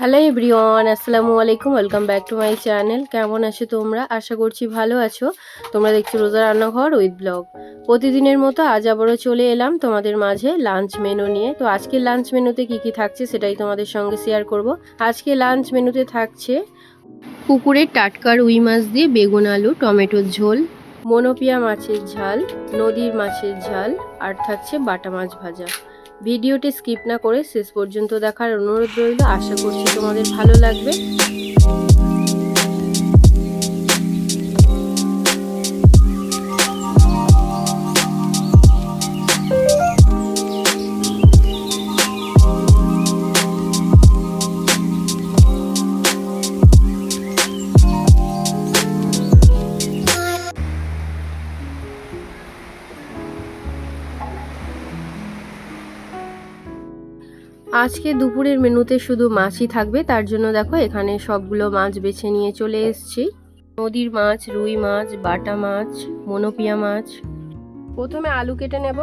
Hello everyone, আসসালামু আলাইকুম। Welcome back to my channel. কেমন আছো তোমরা? আশা করছি ভালো আছো। তোমরা দেখছো রোজা রান্নাঘর উইথ ব্লগ। প্রতিদিনের মতো আজ আবারও চলে এলাম তোমাদের মাঝে লাঞ্চ মেনু নিয়ে। তো আজকে লাঞ্চ মেনুতে কি থাকছে সেটাই তোমাদের সঙ্গে শেয়ার করব। আজকে লাঞ্চ মেনুতে থাকছে পুকুরের টাটকা রুই মাছ দিয়ে বেগুন আলু টমেটোর ঝোল, মনোপিয়া মাছের ঝাল, নদীর মাছের ঝাল আর থাকছে বাটা মাছ ভাজা। ভিডিওটি স্কিপ না করে শেষ পর্যন্ত দেখার অনুরোধ রইল। আশা করছি তোমাদের ভালো লাগবে। আজকে দুপুরের মেনুতে শুধু মাছই থাকবে, তার জন্য দেখো এখানে সবগুলো মাছ বেছে নিয়ে চলে এসেছি। নদীর মাছ, রুই মাছ, বাটা মাছ, মনোপিয়া মাছ। প্রথমে আলু কেটে নেব।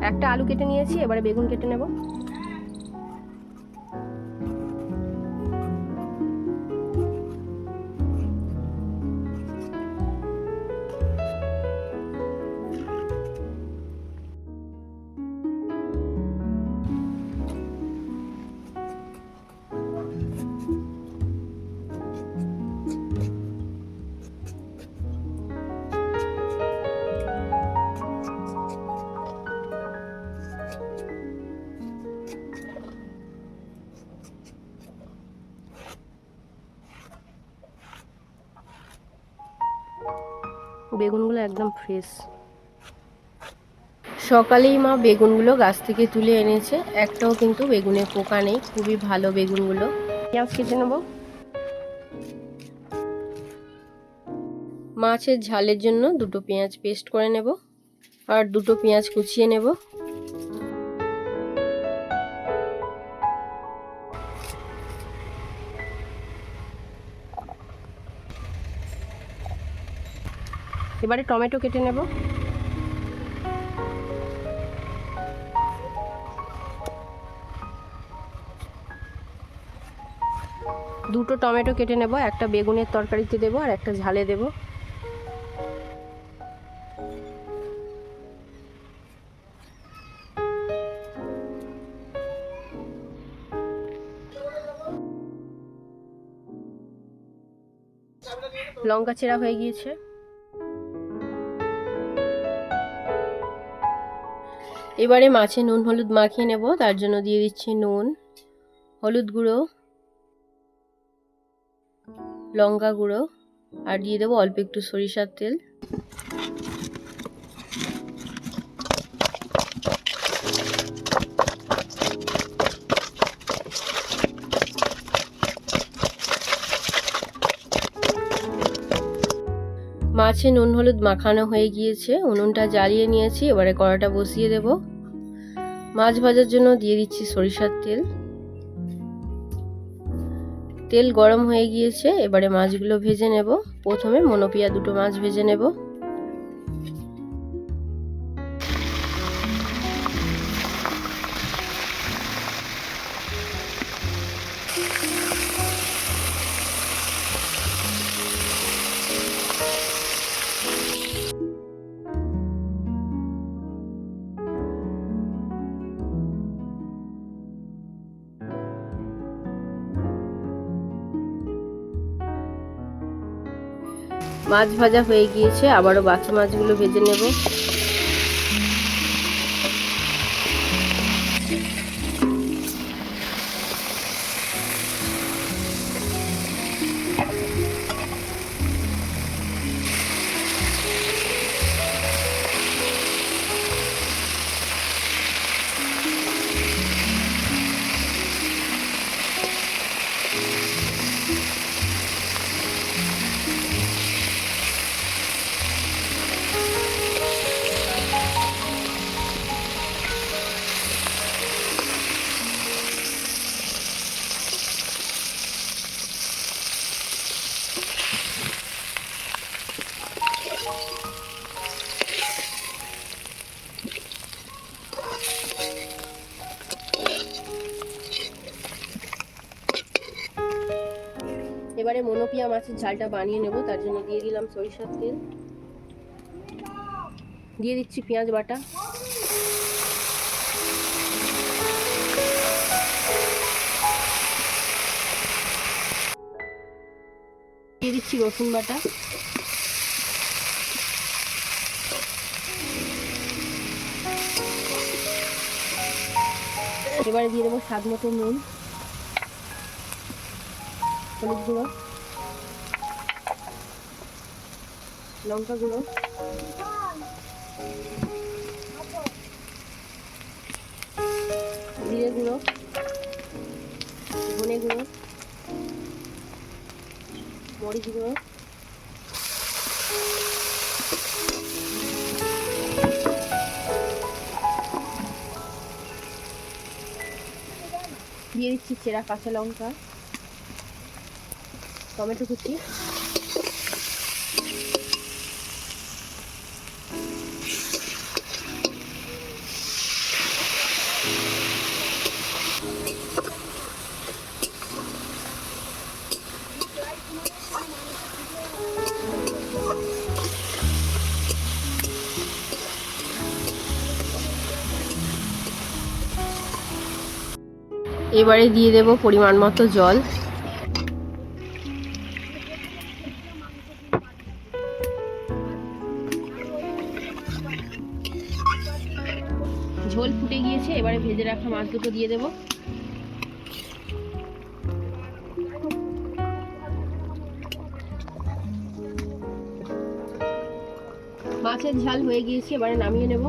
একটা আলু কেটে নিয়েছি, এবারে বেগুন কেটে নেব। বেগুনগুলো একদম ফ্রেশ। সকালেই মা বেগুনগুলো গাছ থেকে তুলে এনেছে, একটাও কিন্তু বেগুনে পোকা নেই, খুবই ভালো বেগুনগুলো। পেঁয়াজ কেটে নেব। মাছের ঝালের জন্য দুটো পেঁয়াজ পেস্ট করে নেব আর দুটো পেঁয়াজ কুচিয়ে নেব। এবারে টমেটো কেটে নেব। দুটো টমেটো কেটে নেব, একটা বেগুনের তরকারিতে দেব আর একটা ঝালে দেব। লঙ্কা চেরা হয়ে গিয়েছে। এবারে মাছে নুন হলুদ মাখিয়ে নেব, তার জন্য দিয়ে দিচ্ছি নুন, হলুদ গুঁড়ো, লঙ্কা গুঁড়ো আর দিয়ে দেবো অল্প একটু সরিষার তেল। মাছে নুন হলুদ মাখানো হয়ে গিয়েছে, উনুনটা জ্বালিয়ে নিয়েছি। এবারে কড়াটা বসিয়ে দেব। মাছ ভাজার জন্য দিয়ে দিচ্ছি সরিষার তেল। তেল গরম হয়ে গিয়েছে, এবারে মাছগুলো ভেজে নেব। প্রথমে মনোপিয়া দুটো মাছ ভেজে নেব। মাছ ভাজা হয়ে গিয়েছে, আবারও বাকি মাছগুলো ভেজে নেব। এবারে মনোপিয়া মাছের ঝালটা বানিয়ে নেব, তার জন্য দিয়ে দিলাম সরিষার তেল, দিয়ে দিচ্ছি পেঁয়াজ বাটা, দিয়ে দিচ্ছি রসুন বাটা, এবারে দিয়ে দেবো স্বাদ মতো নুন, হলুদ গুঁড়ো, লঙ্কা গুঁড়ো, জিরে গুঁড়ো, ধনে গুঁড়ো, মরিচ গুঁড়ো, দিয়ে দিচ্ছি চেরা কাঁচা লঙ্কা, টমেটো কুচি, এবারে দিয়ে দেব পরিমাণ মতো জল, ঝোল ফুটে গিয়েছে, এবারে ভেজে রাখা মাছ দুটো দিয়ে দেব, মাছের ঝাল হয়ে গিয়েছে, এবারে নামিয়ে নেব।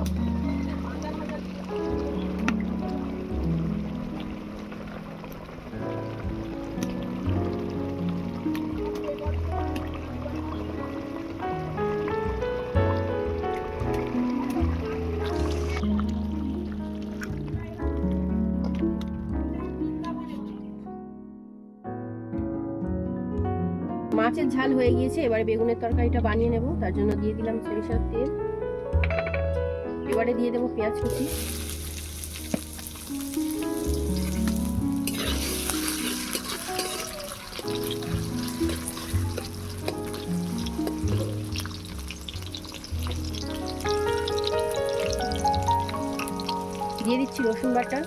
মাছের ঝাল হয়ে গিয়েছে, এবারে বেগুনের তরকারিটা বানিয়ে নেব, তার জন্য দিয়ে দিলাম সরিষার তেল, এবারে দিয়ে দেবো পেঁয়াজ কুচি, দিয়ে দিচ্ছি রসুন বাটা,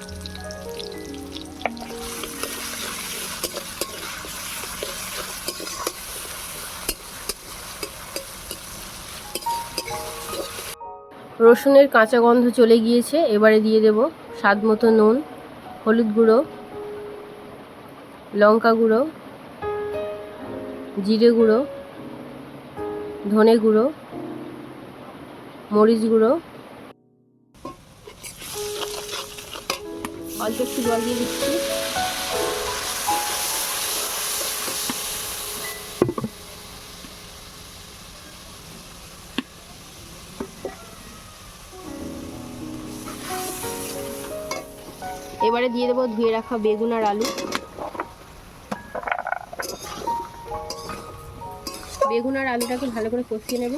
রসুনের কাঁচা গন্ধ চলে গিয়েছে, এবারে দিয়ে দেব স্বাদ মতো নুন, হলুদ গুঁড়ো, লঙ্কা গুঁড়ো, জিরে গুঁড়ো, ধনে গুঁড়ো, মরিচ গুঁড়ো, অল্প একটু জল দিয়ে দিচ্ছি, এবারে দিয়ে দেবো ধুয়ে রাখা বেগুন আর আলু, বেগুন আর আলুটাকে ভালো করে কষিয়ে নেব,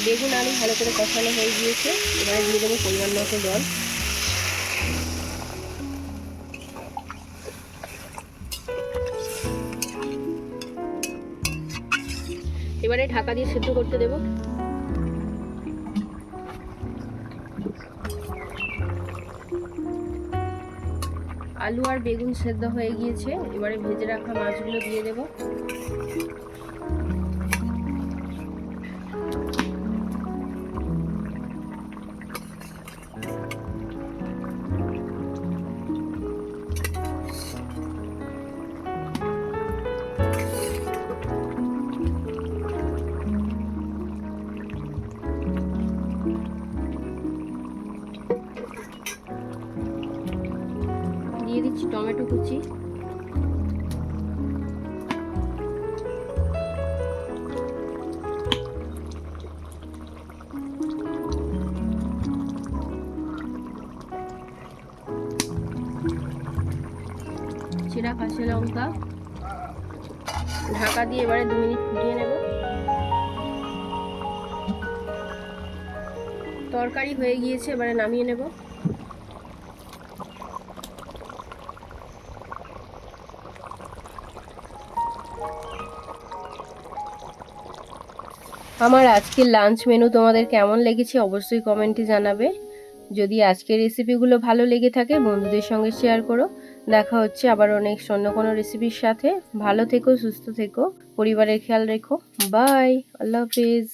বেগুন আলু ভালো করে কষানো হয়ে গিয়েছে, এবারে দিয়ে দেবো পরিমাণ মতো জল, এবারে ঢাকা দিয়ে সেদ্ধ করতে দেব। আলু আর বেগুন সেদ্ধ হয়ে গিয়েছে, এবারে ভেজে রাখা মাছগুলো দিয়ে দেব, টমেটো কুচি, চিরা কাঁচা লঙ্কা, ঢাকা দিয়ে এবারে 2 মিনিট ফুটিয়ে নেব। তরকারি হয়ে গিয়েছে, এবারে নামিয়ে নেব। আমার আজকের লাঞ্চ মেনু তোমাদের কেমন লেগেছে অবশ্যই কমেন্টে জানাবে। যদি আজকের রেসিপিগুলো ভালো লেগে থাকে বন্ধুদের সঙ্গে শেয়ার করো। দেখা হচ্ছে আবার নেক্সট অন্য কোনো রেসিপির সাথে। ভালো থেকো, সুস্থ থেকো, পরিবারের খেয়াল রেখো। বাই, আল্লাহ হাফিজ।